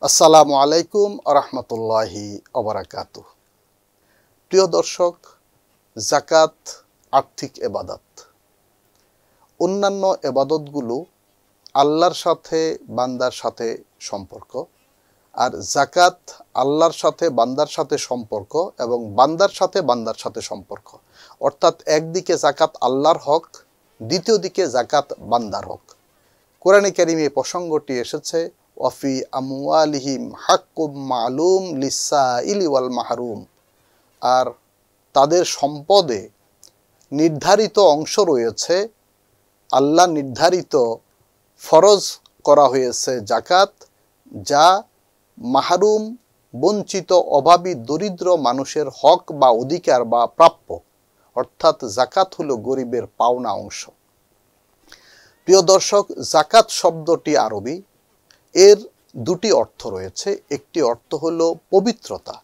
আসসালামু আলাইকুম রহমতুল্লাহি ওবারাকাতুহ। প্রিয় দর্শক, যাকাত আর্থিক এবাদত। অন্যান্য এবাদতগুলো আল্লাহর সাথে বান্দার সাথে সম্পর্ক, আর যাকাত আল্লাহর সাথে বান্দার সাথে সম্পর্ক এবং বান্দার সাথে সম্পর্ক। অর্থাৎ একদিকে যাকাত আল্লাহর হক, দ্বিতীয় দিকে যাকাত বান্দার হক। কোরআনে কারিমে এই প্রসঙ্গটি এসেছে, ওয়াফি আমওয়ালিহিম হাক্কুম মালুম লিসাইলি ওয়াল মাহরুম। আর তাদের সম্পদে নির্ধারিত অংশ রয়েছে, আল্লাহ নির্ধারিত ফরজ করা হয়েছে যাকাত, যা মাহরুম বঞ্চিত অভাবী দরিদ্র মানুষের হক বা অধিকার বা প্রাপ্য। অর্থাৎ যাকাত হলো গরিবের পাওনা অংশ। প্রিয় দর্শক, যাকাত শব্দটি আরবি, এর দুটি অর্থ রয়েছে। একটি অর্থ হলো পবিত্রতা,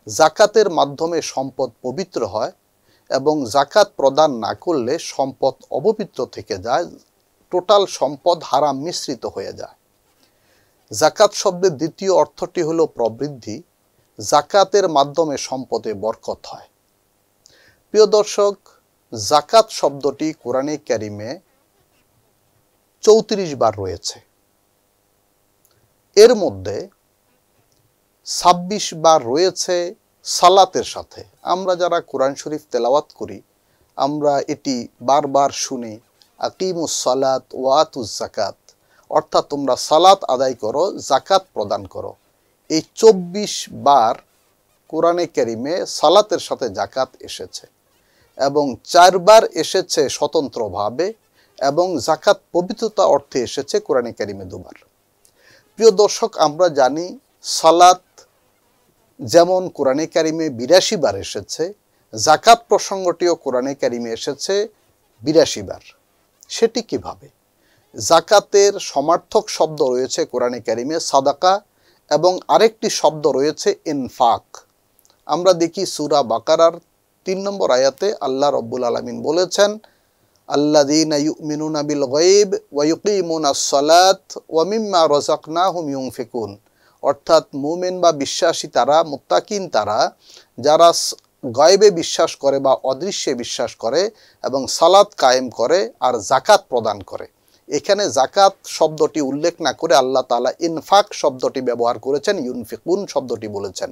যাকাতের মাধ্যমে সম্পদ পবিত্র হয় এবং যাকাত প্রদান না করলে সম্পদ অপবিত্র থেকে যায়, টোটাল সম্পদ হারাম মিশ্রিত হয়ে যায়। যাকাত শব্দের দ্বিতীয় অর্থটি হলো প্রবৃদ্ধি, যাকাতের মাধ্যমে সম্পদে বরকত হয়। প্রিয় দর্শক, যাকাত শব্দটি কোরআনে কারিমে 34 বার রয়েছে। এর মধ্যে 26 বার রয়েছে সালাতের সাথে। আমরা যারা কোরআন শরীফ তেলাওয়াত করি, আমরা এটি বারবার শুনি, আকিমুস সালাত ওয়া আতুজ যাকাত, অর্থাৎ তোমরা সালাত আদায় করো, যাকাত প্রদান করো। এই 24 বার কোরআনে কারিমে সালাতের সাথে যাকাত এসেছে এবং 4 বার এসেছে স্বতন্ত্রভাবে, এবং যাকাত পবিত্রতা অর্থে এসেছে কোরআনে কারিমে 2 বার। প্রিয় দর্শক, আমরা জানি সালাত যেমন কোরআনে কারিমে 82 বার এসেছে, যাকাত প্রসঙ্গটিও কোরআনে কারিমে এসেছে 82 বার। সেটি কিভাবে? যাকাতের সমার্থক শব্দ রয়েছে কোরআনে কারিমে সাদাকা, এবং আরেকটি শব্দ রয়েছে ইনফাক। আমরা দেখি সূরা বাকারার 3 নম্বর আয়াতে আল্লাহ রাব্বুল আলামিন বলেছেন, আল্লাযীনা ইউমিনুনা বিল গায়ব ওয়া ইউকিমুনাস সালাত ওয়া মিম্মা রাযাকনাহুম ইউনফিকুন। অর্থাৎ মুমিন বা বিশ্বাসী তারা, মুত্তাকিন তারা, যারা গায়বে বিশ্বাস করে বা অদৃশ্যে বিশ্বাস করে এবং সালাত কায়েম করে আর যাকাত প্রদান করে। এখানে যাকাত শব্দটি উল্লেখ না করে আল্লাহ তাআলা ইনফাক শব্দটি ব্যবহার করেছেন, ইউনফিকুন শব্দটি বলেছেন।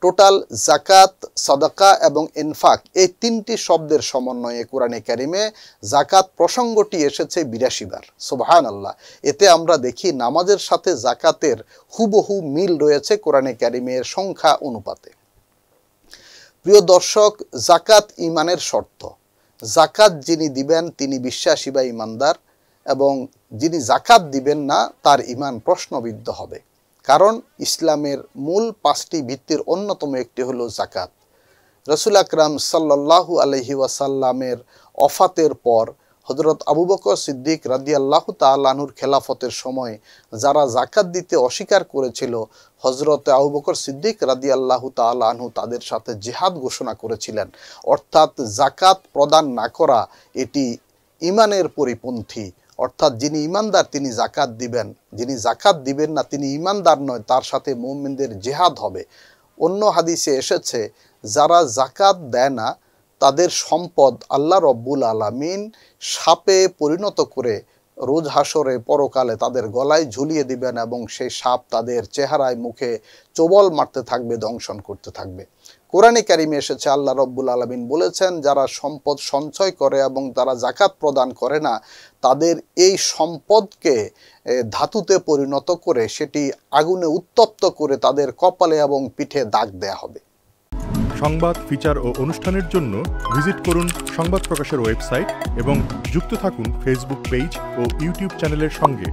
টোটাল যাকাত, সাদাকা এবং ইনফাক এই 3টি শব্দের সমন্বয়ে কোরআনে কারিমে যাকাত প্রসঙ্গটি এসেছে 82 বার। সুবহানাল্লাহ। এতে আমরা দেখি নামাজের সাথে যাকাতের হুবহু মিল রয়েছে কোরআনে কারিমের সংখ্যা অনুপাতে। প্রিয় দর্শক, যাকাত ঈমানের শর্ত। যাকাত যিনি দিবেন তিনি বিশ্বাসী বা ঈমানদার, এবং যিনি যাকাত দিবেন না তার ঈমান প্রশ্নবিদ্ধ হবে। কারণ ইসলামের মূল 5টি ভিত্তির অন্যতম একটি হলো যাকাত। রাসূল আকরাম সাল্লাল্লাহু আলাইহি ওয়াসাল্লামের ওফাতের পর হযরত আবু বকর সিদ্দিক রাদিয়াল্লাহু তাআলা আনহুর খেলাফতের সময় যারা যাকাত দিতে অস্বীকার করেছিল, হযরত আবু বকর সিদ্দিক রাদিয়াল্লাহু তাআলা আনহু তাদের সাথে জিহাদ ঘোষণা করেছিলেন। অর্থাৎ যাকাত প্রদান না করা এটি ঈমানের পরিপন্থী। অর্থাৎ যিনি ঈমানদার তিনি যাকাত দিবেন, যিনি যাকাত দিবেন না তিনি ঈমানদার নয়, তার সাথে মুমিনদের জিহাদ হবে। অন্য হাদিসে এসেছে, যারা যাকাত দেয় না তাদের সম্পদ আল্লাহ রব্বুল আলামিন সাপে পরিণত করে রোজ হাসরে পরকালে তাদের গলায় ঝুলিয়ে দিবেন, এবং সেই সাপ তাদের চেহারায় মুখে চোবল মারতে থাকবে, দংশন করতে থাকবে। কোরআনে কারিমে এসেছে আল্লাহ রব্বুল আলামিন বলেছেন, যারা সম্পদ সঞ্চয় করে এবং তারা যাকাত প্রদান করে না, তাদের এই সম্পদকে ধাতুতে পরিণত করে সেটি আগুনে উত্তপ্ত করে তাদের কপালে এবং পিঠে দাগ দেয়া হবে। সংবাদ, ফিচার ও অনুষ্ঠানের জন্য ভিজিট করুন সংবাদ প্রকাশের ওয়েবসাইট এবং যুক্ত থাকুন ফেসবুক পেজ ও ইউটিউব চ্যানেলের সঙ্গে।